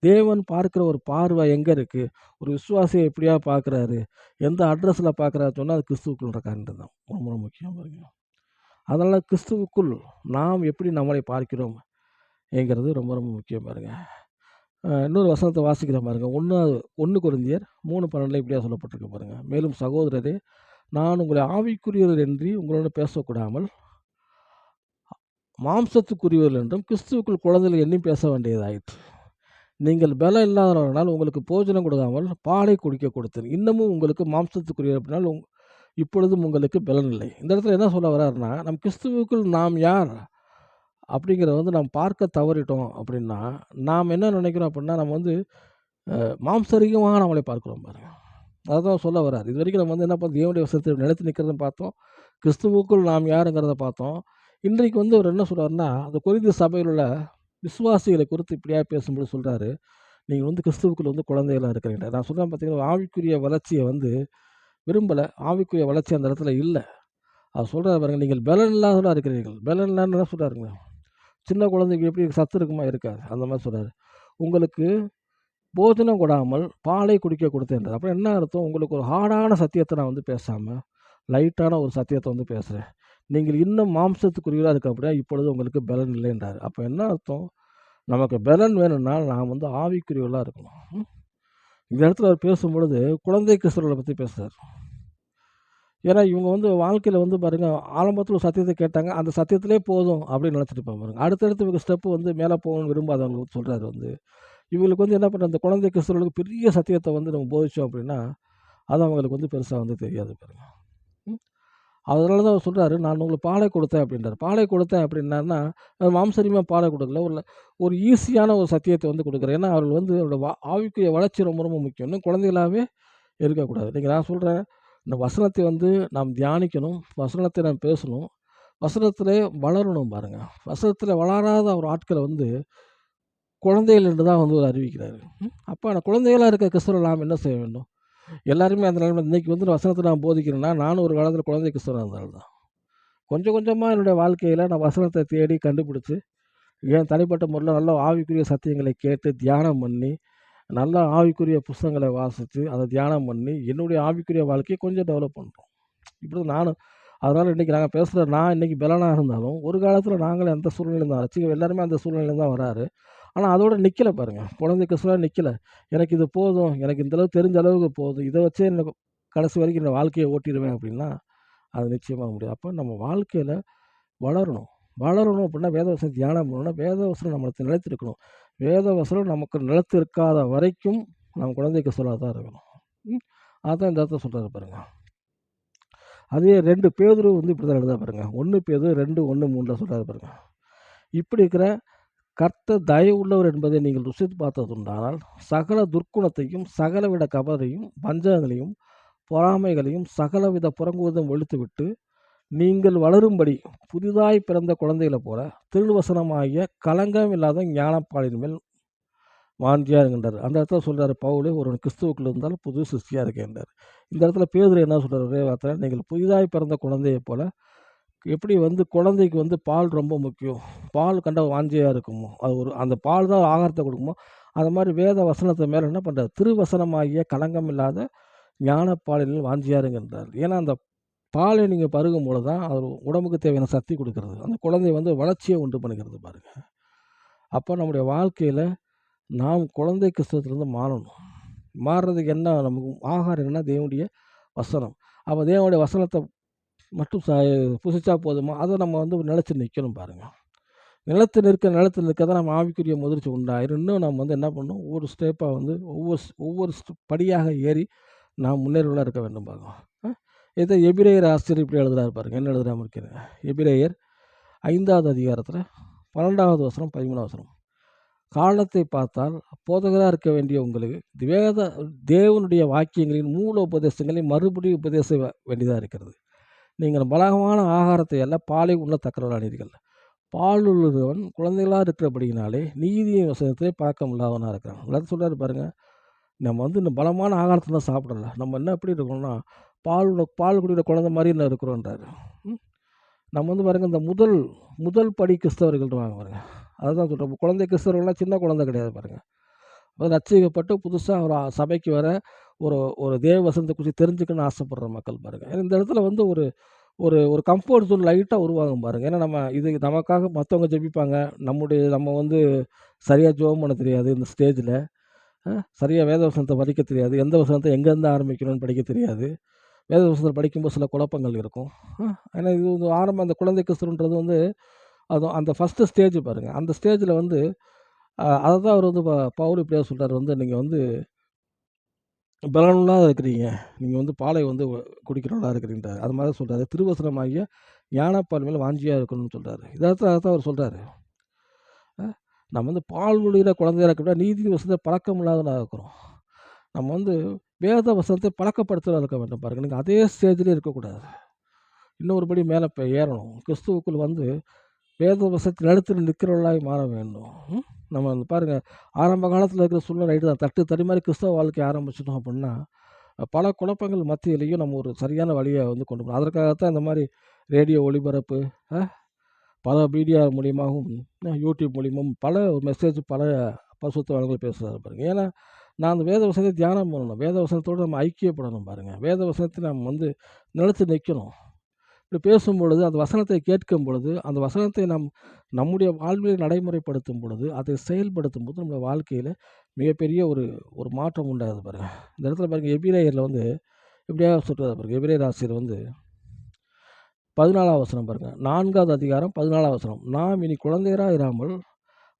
S1: தேவன் பார்க்குற ஒரு பார்வை எங்கே இருக்குது, ஒரு விசுவாசியை எப்படியா பார்க்குறாரு, எந்த அட்ரஸில் பார்க்குறாரு சொன்னால் அது கிறிஸ்துவுக்குள்ள காரணம் தான் ரொம்ப ரொம்ப முக்கியம் பாருங்க. அதனால் கிறிஸ்துவுக்குள் நாம் எப்படி நம்மளை பார்க்கிறோம் என்கிறது ரொம்ப ரொம்ப முக்கியம் பாருங்கள். இன்னொரு வசனத்தை வாசிக்கிற பாருங்கள், 1 கொரிந்தியர் 3:12 இப்படியா சொல்லப்பட்டிருக்கு பாருங்கள். மேலும் சகோதரரே, நான் உங்களை ஆவிக்குரியவர் என்று உங்களோட பேசக்கூடாமல் மாம்சத்துக்குரியவர்கள் என்றும் கிறிஸ்துவுக்குள் குழந்தைகள் எண்ணி பேச வேண்டியதாயிற்று. நீங்கள் பலம் இல்லாதவர்களால் உங்களுக்கு போஜனம் கொடுக்காமல் பாலை குடிக்க கொடுத்தேன், இன்னமும் உங்களுக்கு மாம்சத்துக்குரியவர் அப்படினால் இப்பொழுதும் உங்களுக்கு பலன் இல்லை. இந்த இடத்துல என்ன சொல்ல வர்றாருன்னா, நம் கிறிஸ்துவுக்குள் நாம் யார் அப்படிங்கிறத நாம் பார்க்க தவறிட்டோம் அப்படின்னா, நாம் என்ன நினைக்கிறோம் அப்படின்னா, நம்ம மாம்சரிகமாக நம்மளை பார்க்குறோம் பாருங்கள். அதுதான் சொல்ல வர்றார். இது வரைக்கும் நம்ம என்ன பார்த்தோம், தேவனுடைய வசனத்தை நிலைத்து நிற்கிறத பார்த்தோம், கிறிஸ்துவுக்குள் நாம் யாருங்கிறத பார்த்தோம். இன்றைக்கு அவர் என்ன சொல்கிறாருன்னா, அந்த கொரிந்து சபையில் உள்ள விசுவாசிகளை குறித்து இப்படியா பேசும்போது சொல்கிறாரு, நீங்கள் கிறிஸ்துவுக்குள் குழந்தைகளாக இருக்கிறீங்க. நான் சொல்கிறேன் பார்த்தீங்கன்னா, ஆவிக்குரிய வளர்ச்சியை விரும்பலை, ஆவிக்குரிய வளர்ச்சி அந்த இடத்துல இல்லை. அது சொல்கிறார் பாருங்கள், நீங்கள் பலன் இல்லாதவர்களாக இருக்கிறீர்கள். பலன் இல்லான்னு என்ன சொல்கிறாருங்க, சின்ன குழந்தைக்கு எப்படி சத்து இருக்குமா, இருக்காது, அந்த மாதிரி சொல்கிறாரு. உங்களுக்கு போஜனம் கொடாமல் பாலை குடிக்க கொடுத்தேன். அப்புறம் என்ன அர்த்தம், உங்களுக்கு ஒரு ஹார்டான சத்தியத்தை நான் பேசாமல் லைட்டான ஒரு சத்தியத்தை பேசுகிறேன். நீங்கள் இன்னும் மாம்சத்துக்குரியவராக இருக்க அப்படின்னா இப்பொழுது உங்களுக்கு பலன் இல்லைன்றார். அப்போ என்ன அர்த்தம், நமக்கு பலன் வேணும்னா நாம் ஆவிக்குரியவர்களாக இருக்கணும். இந்த இடத்துல அவர் பேசும்பொழுது குழந்தை கிறிஸ்தவர்களை பற்றி பேசுகிறார். ஏன்னா இவங்க வாழ்க்கையில் பாருங்கள், ஆரம்பத்தில் ஒரு சத்தியத்தை கேட்டாங்க, அந்த சத்தியத்திலே போதும் அப்படின்னு நினச்சிட்டு பாருங்கள். அடுத்தடுத்து இவங்க ஸ்டெப்பு மேலே போகணும்னு விரும்பாதவங்க சொல்கிறாரு. இவங்களுக்கு என்ன பண்ணுற, அந்த குழந்தை கிறிஸ்தவர்களுக்கு பெரிய சத்தியத்தை நம்ம போதிச்சோம் அப்படின்னா அது அவங்களுக்கு பெருசாக தெரியாது பாருங்கள். அதனால தான் அவர் சொல்கிறாரு, நான் உங்களுக்கு பாலை கொடுத்தேன் அப்படின்றார். பாலை கொடுத்தேன் அப்படின்னா மாம்சரியமாக பாலை கொடுக்கல, ஒரு ஈஸியான ஒரு சத்தியத்தை கொடுக்குறேன். ஏன்னா அவர்கள் அவரோட ஆவிக்குரிய வளர்ச்சி ரொம்ப ரொம்ப முக்கியம். இன்னும் குழந்தைகளாகவே இருக்கக்கூடாது. நீங்கள் நான் சொல்கிறேன், இந்த வசனத்தை நாம் தியானிக்கணும், வசனத்தை நாம் பேசணும், வசனத்திலே வளரணும் பாருங்கள். வசனத்தில் வளராத ஒரு ஆட்களை குழந்தைகள் என்று தான் ஒரு அறிவிக்கிறாரு. அப்போ அந்த குழந்தைகளாக இருக்க கிறிஸ்தவர்கள் நாம் என்ன செய்ய வேண்டும், எல்லாருமே அந்த நிலைமை. இன்றைக்கி வசனத்தை நான் போதிக்கிறேன்னா, நானும் ஒரு காலத்தில் குழந்தை கிறிஸ்தவனாக இருந்தாலும் தான் கொஞ்சம் கொஞ்சமாக என்னுடைய வாழ்க்கையில் நான் வசனத்தை தேடி கண்டுபிடிச்சி, ஏன் தனிப்பட்ட முறையில் நல்ல ஆவிக்குரிய சத்தியங்களை கேட்டு தியானம் பண்ணி, நல்ல ஆவிக்குரிய புஸ்தகங்களை வாசித்து அதை தியானம் பண்ணி என்னுடைய ஆவிக்குரிய வாழ்க்கையை கொஞ்சம் டெவலப் பண்ணுறோம். இப்படி நானும் அதனால் இன்றைக்கி நாங்கள் பேசுகிற நான் இன்றைக்கி பலனாக இருந்தாலும் ஒரு காலத்தில் நாங்களே அந்த சூழ்நிலையில் தான் ரசிக்க எல்லாருமே அந்த சூழ்நிலையில் தான் வராரு. ஆனால் அதோட நிற்கலை பாருங்கள், குழந்தை கிறிஸ்தவராக நிற்கலை. எனக்கு இது போதும், எனக்கு இந்தளவு தெரிஞ்ச அளவுக்கு போதும், இதை வச்சே எனக்கு கடைசி வரைக்கும் இந்த வாழ்க்கையை ஓட்டிடுவேன் அப்படின்னா அது நிச்சயமாக முடியாது. அப்போ நம்ம வாழ்க்கையில் வளரணும் அப்படின்னா வேதவசனம் தியானம் பண்ணணும்னா வேதவசனம் நம்மளுக்கு நிலைத்திருக்கணும். வேதவசனம் நமக்கு நிலைத்திருக்காத வரைக்கும் நம்ம குழந்தை கிறிஸ்தவராக தான் இருக்கணும். அதுதான் இந்த இடத்துல சொல்கிறாரு பாருங்கள். அதே 2 பேதுரு இப்படி தான் எழுத பாருங்கள். 1 பேதுரு 2:1-3 சொல்கிறாரு பாருங்கள். இப்படி இருக்கிற கர்த்தர் தயவு உள்ளவர் என்பதை நீங்கள் ருசித்து பார்த்ததுண்டானால் சகல துர்க்குணத்தையும் சகலவித கபரையும் வஞ்சகங்களையும் பொறாமைகளையும் சகலவித புறங்குவதும் ஒழித்துவிட்டு நீங்கள் வளரும்படி புதிதாய் பிறந்த குழந்தைகளை போல திருவசனமாகிய களங்கம் இல்லாத ஞானப்பாலின் மேல் வாஞ்சியாக இருக்கின்றார். அந்த இடத்துல சொல்கிறார் பவுல், ஒரு கிறிஸ்துவுக்குள்ள இருந்தாலும் புது சிருஷ்டியாக இருக்கின்றார். இந்த இடத்துல பேதுரு என்ன சொல்கிறார், ஒரே வார்த்தை, நீங்கள் புதிதாய் பிறந்த குழந்தையை போல எப்படி வந்து குழந்தைக்கு வந்து பால் ரொம்ப முக்கியம். பால் கண்டா வாஞ்சையா இருக்குமோ, அது ஒரு அந்த பால் தான் ஆகாரத்த குடுக்குமோ, அது மாரி வேத வசனத்து மேல என்ன பண்றாரு, திருவசனமாகிய களங்கம் இல்லாத ஞானப்பாலில் வாஞ்சையா இருங்கன்றார். ஏன்னா, அந்த பாலை நீங்க பருகும்பொழுது தான், அது உடம்புக்கு தேவையான சக்தி குடுக்கிறது. அந்த குழந்தை வந்து வளர்ச்சிய உண்டு பண்ணுகிறது பாருங்க. அப்ப நம்முடைய வாழ்க்கையில நாம் குழந்தை கிறிஸ்தவத்திலிருந்து மாறணும். மாறுறதுக்கு என்ன நமக்கு ஆகாரம் என்னன்னா, தேவனுடைய வசனம். அப்ப தேவனுடைய வசனத்த மட்டும் புசிச்சா போதுமா? அத நம்ம வந்து நிலைச்சு நிக்கணும் பாருங்க. நிலைத்து நிற்க தான் நம்ம ஆவிக்குரிய முதிர்ச்சி உண்டாயிரும். இன்னும் நம்ம வந்து என்ன பண்ணணும், ஒவ்வொரு ஸ்டெப்பா வந்து ஒவ்வொரு படியாக ஏறி நாம் முன்னேறுவதா இருக்க வேண்டும் பாருங்க. அ இத எபிரெயர் ஆசிரியர் இப்படி எழுதுறாரு பாருங்க. என்ன எழுதுறாம இருக்கிறேன். எபிரெயர் 5வது அதிகாரத்தில 12வது வசனம், 13வது வசனம். காலத்தை பார்த்தால் போதகரா இருக்க வேண்டிய உங்களுக்கு தேவனுடைய வாக்கியங்களின் மூல உபதேசங்களை மறுபடியும் உபதேச வேண்டியதா இருக்கிறது. நீங்கள் பலகமான ஆகாரத்தை அல்ல, பாலை உண்ணத்தக்கவர்களானீர்கள். பால் உள்ளவன் குழந்தைகளா இருக்கிறபடியினாலே நீதியின் வசனத்தை பழக்கமில்லாதவனா இருக்கிறான். எல்லாரும் சொல்றாரு பாருங்க. நம்ம வந்து இந்த பலமான ஆகாரத்தலாம் சாப்பிடல. நம்ம என்ன எப்படி இருக்கோம்னா, பால் குடிக்கிற குழந்தை மாரி இன்னும் இருக்கிறோன்றாரு. ம். நம்ம வந்து பாருங்க இந்த முதல் படி கிறிஸ்தவர்கள்ன்னுவாங்க பாருங்க. அதுதான் சொல்றேன். குழந்தை கிறிஸ்தவர்கள்லாம் சின்ன குழந்தை கிடையாது பாருங்க. அது ரட்சிக்கப்பட்டு புதுசா ஒரு சபைக்கு வர ஒரு ஒரு தேவ வசனத்த குறித்து தெரிஞ்சுக்கணும்னு ஆசைப்படுற மக்கள் பாருங்க. ஏன்னா இந்த இடத்துல வந்து ஒரு ஒரு ஒரு கம்ஃபோர்ட் ஜோன் லைட்டா உருவாகும் பாருங்க. ஏன்னா நம்ம இது நமக்காக மத்தவங்க ஜெபிப்பாங்க. நம்ம வந்து சரியா ஜெபம் பண்ண தெரியாது இந்த ஸ்டேஜ்ல. சரியா வேத வசனத்த படிக்க தெரியாது. எந்த வசனத்த எங்கேருந்து ஆரம்பிக்கணும்னு படிக்க தெரியாது. வேத வசனத்த படிக்கும்போது சில குழப்பங்கள் இருக்கும். ஏன்னா இது வந்து ஆரம்ப அந்த குழந்தை கிறிஸ்துவன்றது வந்து அந்த ஃபர்ஸ்ட்டு ஸ்டேஜ் பாருங்க. அந்த ஸ்டேஜ்ல வந்து அததான் அவர் வந்து பவுல் இப்படியா சொல்றாரு வந்து, "நீங்க வந்து பலனுள்ளா இருக்கிறீங்க. நீங்க வந்து பாலை வந்து குடிக்கிறவங்களா இருக்கிறீன்றாரு." அது மாரி தான் சொல்றாரு. திருவசனமாகிய ஞானப்பால் மேல வாஞ்சியா இருக்கணும்னு சொல்றாரு. அதத்தான் அவர் சொல்றாரு. அ நம்ம வந்து பால் குடிக்கிற குழந்தையா இருக்கிற நீதி வசனத்த பழக்கம் இல்லாதவனா இருக்கிறோம். நம்ம வந்து வேத வசனத்தை பழக்கப்படுத்துறதா இருக்க வேண்டும் பாருங்க. நீங்க அதே ஸ்டேஜ்லயே இருக்கக்கூடாது. இன்னொரு படி மேல ஏறணும். கிறிஸ்துவுக்குள் வந்து வேத வசனத்தில் நிலைத்து நிற்கிறவர்களாய் மாற வேண்டும். நம்ம வந்து பாருங்க, ஆரம்ப காலத்தில இருக்கிற சூழ்நிலை ரைட்டு தான். தட்டு தடுமாறி கிறிஸ்தவ வாழ்க்கைய ஆரம்பிச்சுட்டோம் அப்புட்ன்னா, பல குழப்பங்கள் மத்தியிலயும் நம்ம ஒரு சரியான வழிய வந்து கொண்டு போணும். அதற்காகத்தான் இந்த மாரி ரேடியோ ஒளிபரப்பு, அ பல மீடியா மூலியமாகவும், யூடியூப் மூலியமாவும் பல பல பரிசுத்தவான்கள் பேசுறாரு பாருங்க. ஏன்னா, நான் அந்த வேத வசனத்தை தியானம் பண்ணணும். வேத வசனத்தோடு நம்ம ஐக்கியப்படணும் பாருங்க. வேத வசனத்தை நம்ம வந்து நிலைச்சு நிக்கணும். இப்படி பேசும்பொழுது, அந்த வசனத்தை கேட்கும் பொழுது, அந்த வசனத்தை நம்முடைய வாழ்வில் நடைமுறைப்படுத்தும் பொழுது, அதை செயல்படுத்தும்போது நம்ம வாழ்க்கையில மிகப்பெரிய ஒரு ஒரு மாற்றம் உண்டாகுது பாருங்க. இந்த இடத்துல பாருங்க எபிரெயர்ல வந்து எப்படியா சொல்றாரு பாருங்க. எபிரெயர் ஆசிரியர் வந்து 14வது வசனம் பாருங்க. 4வது அதிகாரம் 14வது வசனம். நாம் இனி குழந்தையரா இராமல்,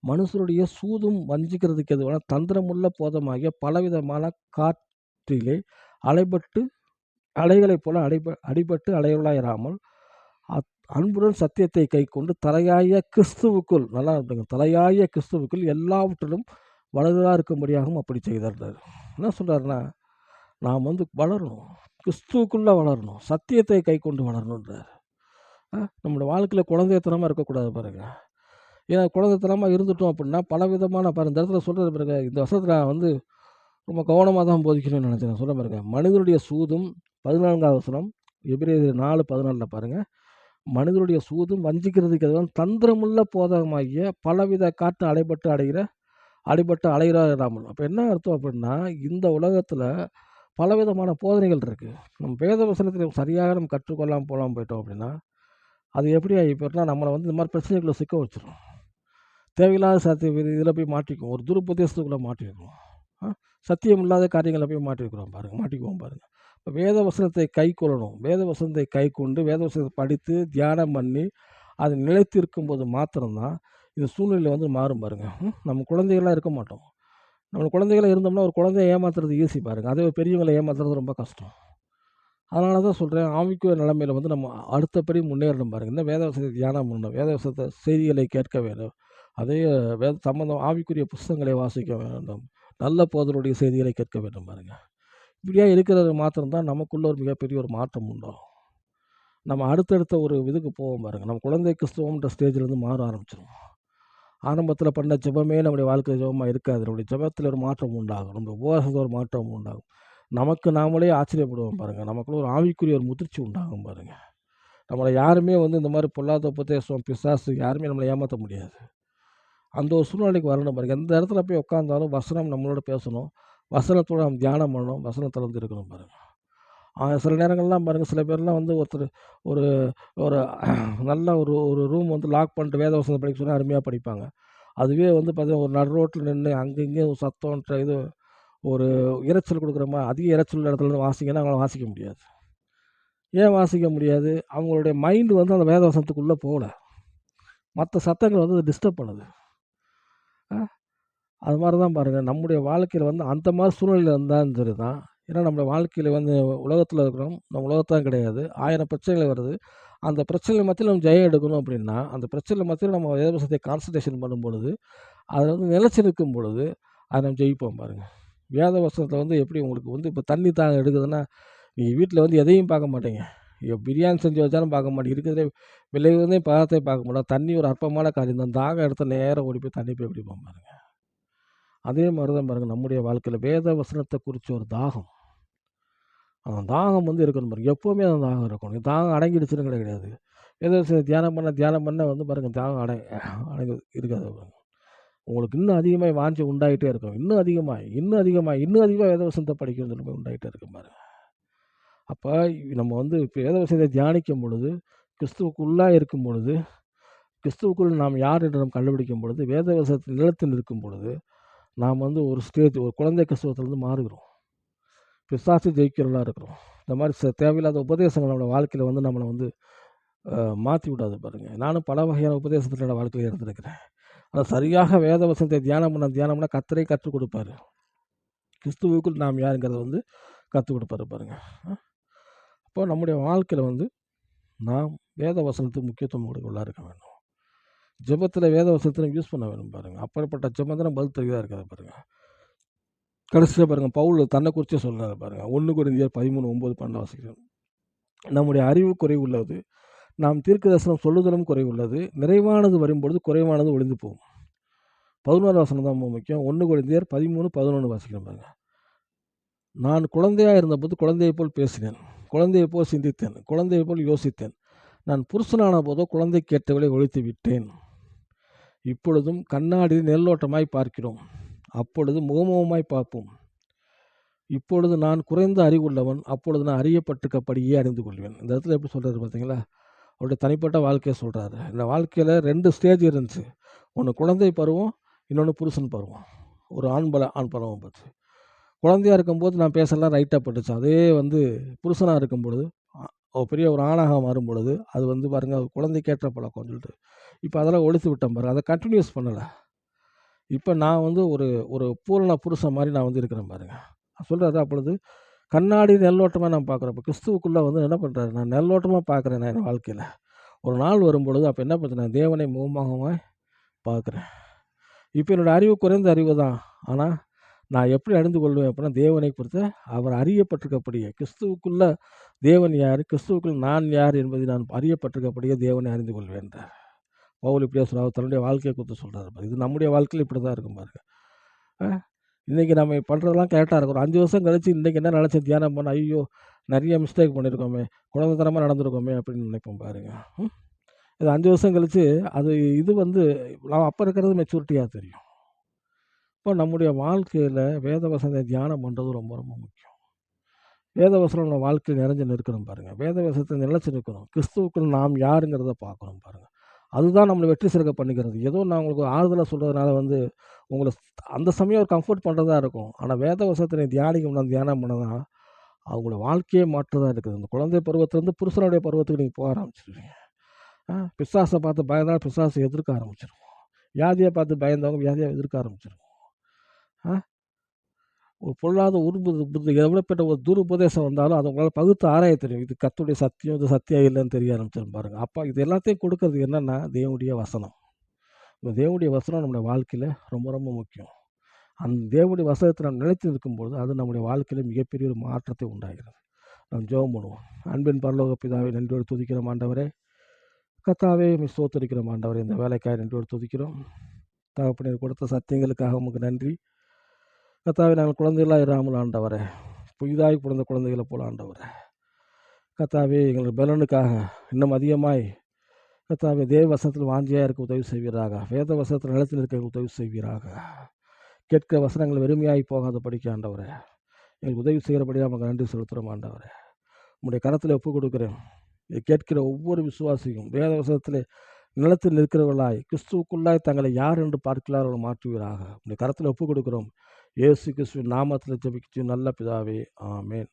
S1: மனுஷருடைய சூதும் வஞ்சிக்கிறதுக்கு எதுவான தந்திரமுள்ள போதமாகிய பலவிதமான காற்றிலே அலைபட்டு அலைகளைப் போல அடிபட்டு அலையவர்களாய் இராமல், அத் அன்புடன் சத்தியத்தை கைக்கொண்டு தலையாய கிறிஸ்துவுக்குள் நல்லா இருந்துங்க. தலையாய கிறிஸ்துவுக்குள் எல்லாவற்றிலும் வளருதலா இருக்கும்படியாகவும் அப்படி செய்தார்ன்றாரு. என்ன சொல்றாருன்னா, நாம் வந்து வளரணும். கிறிஸ்துவுக்குள்ள வளரணும். சத்தியத்தை கைக்கொண்டு வளரணுன்றாரு. நம்மளோட வாழ்க்கையில குழந்தைத்தனமா இருக்கக்கூடாது பாருங்க. ஏன்னா குழந்தைத்தனமா இருந்துட்டோம் அப்படின்னா, பலவிதமான பாருங்க இந்த இடத்துல சொல்றது பாருங்க, இந்த வசனத்துல நான் வந்து ரொம்ப கவனமா தான் போதிக்கணும்னு நினைச்சேன். சொல்றேன் பாருங்க. மனிதனுடைய சூதும் 14வது வசனம் எபிரெயர் 4:14 பாருங்க. மனிதனுடைய சூதும் வஞ்சிக்கிறதுக்கு எதுவான தந்திரமுள்ள போதகமாகிய பலவித காற்று அடைபட்டு அலைகிறாராமல். அப்ப என்ன அர்த்தம் அப்படின்னா, இந்த உலகத்துல பலவிதமான போதனைகள் இருக்கு. நம்ம வேத வசனத்தில சரியாக நம்ம கற்றுக்கொள்ளாம போயிட்டோம் அப்படின்னா, அது எப்படி ஆகி போயிடும்னா, நம்மள வந்து இந்த மாரி பிரச்சனைக்குள்ள சிக்க வச்சுரும். தேவையில்லாத இதில போய் மாட்டிக்குவோம். ஒரு துருப்பதேசத்துக்குள்ள மாட்டிக்குவோம். அ சத்தியம் இல்லாத காரியங்கள்ல போய் மாட்டிக்குவோம் பாருங்க. இப்ப வேத வசனத்தை கைக்கொள்ளணும். வேத வசனத்தை கைக்கொண்டு, வேத வசனத்தை படித்து, தியானம் பண்ணி, அது நிலைத்திருக்கும்போது மாத்திரம் தான், இந்த சூழ்நிலை வந்து மாறும் பாருங்க. நம்ம குழந்தைகளா இருக்க மாட்டோம். நம்ம குழந்தைகளா இருந்தோம்னா, ஒரு குழந்தைய ஏமாத்துறது ஈஸி பாருங்க. அதே பெரியவங்கள ஏமாத்துறது ரொம்ப கஷ்டம். அதனால தான் சொல்றேன், ஆவிக்குரிய நிலைமையில வந்து நம்ம அடுத்தபடி முன்னேறணும் பாருங்க. இந்த வேத வசனத்தை தியானம் பண்ணணும். வேத வசனத்த செய்திகளை கேட்க வேண்டும். அதே வேத சம்பந்தம் ஆவிக்குரிய புஸ்தகங்களை வாசிக்க வேண்டும். நல்ல போதருடைய செய்திகளை கேட்க வேண்டும் பாருங்க. இப்படியா இருக்கிறது மாத்திரம் தான் நமக்குள்ள ஒரு மிகப்பெரிய ஒரு மாற்றம் உண்டாகும். நம்ம அடுத்தடுத்த ஒரு இதுக்கு போவோம் பாருங்க. நம்ம குழந்தை கிறிஸ்தவம்ன்ற ஸ்டேஜ்லேருந்து மாற ஆரம்பிச்சுரும். ஆரம்பத்தில பண்ண ஜெபமே நம்முடைய வாழ்க்கை ஜெபமா இருக்காது. நம்முடைய ஜெபத்தில ஒரு மாற்றம் உண்டாகும். நம்முடைய உபவாசத்தில ஒரு மாற்றம் உண்டாகும். நமக்கு நாமளே ஆச்சரியப்படுவோம் பாருங்க. நமக்குள்ள ஒரு ஆவிக்குரிய ஒரு முதிர்ச்சி உண்டாகும் பாருங்க. நம்மளை யாருமே வந்து இந்த மாதிரி பொல்லாத உபதேசம், பிசாசு யாருமே நம்மளை ஏமாற்ற முடியாது. அந்த ஒரு சூழ்நிலைக்கு வரணும் பாருங்க. எந்த இடத்துல போய் உட்காந்தாலும் வசனம் நம்மளோட பேசணும். வசனத்தோட நம்ம தியானம் பண்ணணும். வசனத்தில் வந்து இருக்கணும் பாருங்க. சில நேரங்கள்லாம் பாருங்க, சில பேர்லாம் வந்து ஒருத்தர் ஒரு ஒரு நல்ல ஒரு ஒரு ரூம் வந்து லாக் பண்ணிட்டு வேத வசனம் படிக்க சொன்னால் அருமையாக படிப்பாங்க. அதுவே வந்து பார்த்தீங்கன்னா ஒரு நடு ரோட்டில் நின்று அங்கே இங்கேயும் ஒரு சத்தம்ன்ற இது ஒரு இரைச்சல் கொடுக்குற மாதிரி அதிக இரைச்சல் உள்ள இடத்துல இருந்து வாசிங்கன்னா அவங்களால வாசிக்க முடியாது. ஏன் வாசிக்க முடியாது? அவங்களுடைய மைண்டு வந்து அந்த வேத வசனத்துக்குள்ளே போகல. மற்ற சத்தங்கள் வந்து அதை டிஸ்டர்ப் பண்ணுது. அது மாதிரி தான் பாருங்கள், நம்முடைய வாழ்க்கையில் வந்து அந்த மாதிரி சூழ்நிலையில் இருந்தாலும் சரி தான். ஏன்னா நம்ம வாழ்க்கையில் வந்து உலகத்தில் இருக்கிறோம். நம்ம உலகத்தான் கிடையாது. 1000 பிரச்சனைகள் வருது. அந்த பிரச்சனை மத்தியில் நம்ம ஜெயம் எடுக்கணும் அப்படின்னா, அந்த பிரச்சனை மத்தியில் நம்ம வேதவசனத்தை கான்சன்ட்ரேஷன் பண்ணும் பொழுது, அதில் வந்து நிலைச்சு நிற்கும் பொழுது, அதை நம்ம ஜெயிப்போம் பாருங்கள். வேத வசனத்தில் வந்து எப்படி உங்களுக்கு வந்து இப்போ தண்ணி தாகம் எடுக்குதுன்னா, நீங்கள் வீட்டில் வந்து எதையும் பார்க்க மாட்டீங்க. பிரியாணி செஞ்சு வச்சாலும் பார்க்க மாட்டீங்க. இருக்கிறதே விளைவுதே பதார்த்தத்தை பார்க்க மாட்டோம். தண்ணி ஒரு அற்பமான காரியம் தான். தாகம் எடுத்த நேரம் ஓடி போய் தண்ணி போய் குடிப்போம் பாருங்கள். அதே மாதிரி தான் பாருங்கள், நம்முடைய வாழ்க்கையில் வேத வசனத்தை குறித்த ஒரு தாகம், அந்த தாகம் வந்து இருக்கணும் பாருங்கள். எப்போவுமே அந்த தாகம் இருக்கணும். தாகம் அடங்கிடுச்சுன்னு கிடையாது. வேத வசனத்தை தியானம் பண்ண வந்து பாருங்கள், தாகம் அடங்கி இருக்காது பாருங்க. உங்களுக்கு இன்னும் அதிகமாக வாஞ்சி உண்டாகிட்டே இருக்கும். இன்னும் அதிகமாக வேத வசனத்தை படிக்கணும்னு சொல்லி உண்டாகிட்டே இருக்கும் பாருங்கள். அப்போ நம்ம வந்து இப்போ வேத வசனத்தை தியானிக்கும் பொழுது, கிறிஸ்துவுக்குள்ளாக இருக்கும் பொழுது, கிறிஸ்துவுக்குள் நாம் யார் என்று நாம் கண்டுபிடிக்கும் பொழுது, வேத வசனத்தின் நிலத்தில் இருக்கும் பொழுது, நாம் வந்து ஒரு ஸ்டேஜ் ஒரு குழந்தை கிறிஸ்துவத்திலேருந்து மாறுகிறோம். பிசாசு ஜெயிக்கிறவர்களாக இருக்கிறோம். இந்த மாதிரி தேவையில்லாத உபதேசங்கள் நம்மளோட வாழ்க்கையில் வந்து நம்மளை வந்து மாற்றி விடாது பாருங்கள். நானும் பல வகையான உபதேசத்தில் என்னோடய வாழ்க்கையில் இருந்திருக்கிறேன். ஆனால் சரியாக வேத வசனத்தை தியானம் பண்ண கர்த்தரே கற்றுக் கொடுப்பாரு. கிறிஸ்துவுக்குள் நாம் யாருங்கிறத வந்து கற்றுக் கொடுப்பாரு பாருங்கள். அப்போ நம்முடைய வாழ்க்கையில் வந்து நாம் வேத வசனத்துக்கு முக்கியத்துவம் கொடுக்கலாக இருக்க வேண்டும். ஜெபத்தில் வேத வசனத்தில் யூஸ் பண்ண வேணும் பாருங்கள். அப்படிப்பட்ட ஜெபம் தான் பதில் தெளிவாக இருக்காது பாருங்கள். கடைசியில் பாருங்கள், பவுல் தன்னை குறித்தே சொல்கிறாரு பாருங்கள். 1 கொரிந்தியர் 13:9-12 வாசிக்கிறோம். நம்முடைய அறிவு குறைவுள்ளது, நாம் தீர்க்க தரிசனம் சொல்லுதலும் குறைவுள்ளது, நிறைவானது வரும்பொழுது குறைவானது ஒளிந்து போகும். 11 வசனம் தான் ரொம்ப முக்கியம். 1 கொரிந்தியர் 13:11 வாசிக்கிறோம் பாருங்கள். நான் குழந்தையாக இருந்தபோது குழந்தையைப் போல் பேசினேன், குழந்தையைப் போல் சிந்தித்தேன், குழந்தையைப் போல் யோசித்தேன். நான் புருஷனான போதோ குழந்தை கேட்டவளை ஒழித்து விட்டேன். இப்பொழுதும் கண்ணாடியில் நெல்லோட்டமாய் பார்க்கிறோம், அப்பொழுது முகமுகமாய் பார்ப்போம். இப்பொழுது நான் குறைந்த அறிவுள்ளவன், அப்பொழுது நான் அறியப்பட்டிருக்கப்படியே அறிந்து கொள்வேன். இந்த இடத்துல எப்படி சொல்கிறாரு பார்த்தீங்களா? அவருடைய தனிப்பட்ட வாழ்க்கையை சொல்கிறாரு. இந்த வாழ்க்கையில் 2 ஸ்டேஜ் இருந்துச்சு. ஒன்று குழந்தை பருவம், இன்னொன்று புருஷன் பருவம். ஒரு ஆண் பருவம் பார்த்து குழந்தையாக இருக்கும்போது நான் பேசலாம் ரைட்டாக பட்டுச்சு. அதே வந்து புருஷனாக இருக்கும் பொழுது பெரிய ஒரு ஆணாக மாறும் பொழுது அது வந்து பாருங்கள், குழந்தைக்கேற்ற பழக்கம்னு சொல்லிட்டு இப்போ அதெல்லாம் ஒழித்து விட்டேன் பாருங்கள். அதை கண்டினியூஸ் பண்ணலை. இப்போ நான் வந்து ஒரு பூரண புருஷன் மாதிரி நான் வந்து இருக்கிறேன் பாருங்கள். சொல்கிறாரு, அப்பொழுது கண்ணாடி நெல்லோட்டமாக நான் பார்க்குறேன். இப்போ கிறிஸ்துவுக்குள்ளே வந்து என்ன பண்ணுறாரு, நான் நெல்லோட்டமாக பார்க்குறேன். நான் என் வாழ்க்கையில் ஒரு நாள் வரும்பொழுது அப்போ என்ன பண்ணுறேன், தேவனை முகமாக பார்க்குறேன். இப்போ என்னோடய அறிவு குறைந்த அறிவு தான். ஆனால் நான் எப்படி அறிந்து கொள்வேன் அப்படின்னா, தேவனை குறித்து அவர் அறியப்பட்டிருக்கப்படியே, கிறிஸ்துவுக்குள்ளே தேவன் யார், கிறிஸ்துவுக்குள் நான் யார் என்பதை நான் அறியப்பட்டிருக்கப்படியே தேவனை அறிந்து கொள்வேன். பவுல் இப்படியே சொல்கிறார், தன்னுடைய வாழ்க்கையை குறித்து சொல்கிறார். இது நம்முடைய வாழ்க்கையில் இப்படி தான் இருக்கும் பாருங்கள். இன்றைக்கி நம்ம பண்ணுறதெல்லாம் கரெக்டாக இருக்கும். ஒரு 5 வருஷம் கழிச்சு இன்றைக்கி என்ன நினச்சி தியானம் பண்ண, ஐயோ நிறைய மிஸ்டேக் பண்ணியிருக்கோமே, குழந்தைத்தனமாக நடந்திருக்கோமே அப்படின்னு நினைப்போம் பாருங்கள். இது 5 வருஷம் கழித்து அது இது வந்து நான் அப்போ இருக்கிறது மெச்சூரிட்டியாக தெரியும். இப்போ நம்முடைய வாழ்க்கையில் வேதவசனத்தை தியானம் பண்ணுறது ரொம்ப ரொம்ப முக்கியம். வேதவசனம் நம்ம வாழ்க்கையில் நிறைஞ்சு நிற்கணும் பாருங்கள். வேதவசனத்தை நிலைச்சு நிற்கணும். கிறிஸ்துவுக்குள் நாம் யாருங்கிறத பார்க்கணும் பாருங்கள். அதுதான் நம்மளை வெற்றி சிறக்க பண்ணிக்கிறது. ஏதோ நான் உங்களுக்கு ஆறுதலாக சொல்கிறதுனால வந்து உங்களை அந்த சமயம் ஒரு கம்ஃபர்ட் பண்ணுறதா இருக்கும். ஆனால் வேதவசனத்தை தியானிக்கணும், தியானம் பண்ண தான் அவங்களோட வாழ்க்கையே மாற்றதாக இருக்குது. அந்த குழந்தை பருவத்திலேருந்து புருஷனுடைய பருவத்துக்கு நீங்கள் போக ஆரம்பிச்சிருவீங்க. பிசாசை பார்த்து பயந்தால் பிசாசை எதிர்க்க ஆரம்பிச்சிருவோம். வியாதியை பார்த்து பயந்தவங்க வியாதியை எதிர்க்க ஆரம்பிச்சிருவோம். ஒரு பொல்லாத எவ்வளோப்பட்ட ஒரு துருபதேசம் வந்தாலும் அதை உங்களால் பகுத்து ஆராய தெரியும். இது கர்த்தருடைய சத்தியம், இது சத்தியம் இல்லைன்னு தெரிய ஆரம்பிச்சிடும் பாருங்கள். அப்போ இது எல்லாத்தையும் கொடுக்கறது என்னென்னா தேவனுடைய வசனம். இந்த தேவனுடைய வசனம் நம்முடைய வாழ்க்கையில் ரொம்ப ரொம்ப முக்கியம். அந்த தேவனுடைய வசனத்தை நாம் நிலைத்து இருக்கும்பொழுது அது நம்முடைய வாழ்க்கையில் மிகப்பெரிய ஒரு மாற்றத்தை உண்டாகிறது. நாம் ஜெபம் பண்ணுவோம். அன்பின் பரலோக பிதாவை நன்றியோடு துதிக்கிறோம் ஆண்டவரே. கர்த்தாவே ஸ்தோத்திரிக்கிறோம் ஆண்டவரே. இந்த வேலைக்காக நன்றியோடு துதிக்கிறோம். தகப்பனே கொடுத்த சத்தியங்களுக்காக உங்களுக்கு நன்றி. கர்த்தாவே நாங்கள் குழந்தைகளாக இராமல் ஆண்டவரே, புதிதாய் பிறந்த குழந்தைகளை போல ஆண்டவரே, கர்த்தாவே எங்கள் பலனுக்காக இன்னும் அதிகமாய் கர்த்தாவே தேவ வசனத்தில் வாஞ்சியாக இருக்க உதவி செய்வீராக. வேத வசனத்தில் நிலத்தில் இருக்க உதவி செய்வீராக. கேட்கிற வசனங்கள் வெறுமையாகி போகாத படிக்க ஆண்டவரே, எங்களுக்கு உதவி செய்கிறபடியாக நமக்கு நன்றி செலுத்துகிறோம் ஆண்டவரே. உங்களுடைய கரத்தில் ஒப்புக் கொடுக்கிறேன். இதை கேட்கிற ஒவ்வொரு விசுவாசியும் வேத வசனத்தில் நிலத்தில் நிற்கிறவர்களாய் கிறிஸ்துவுக்குள்ளாய் தங்களை யார் என்று பார்க்கிறார்கள் மாற்றுவீராக. உங்களுடைய கரத்தில் ஒப்புக் கொடுக்கிறோம். இயேசு கிறிஸ்துவின் நாமத்தில் ஜெபிச்சு நல்ல பிதாவே, ஆமென்.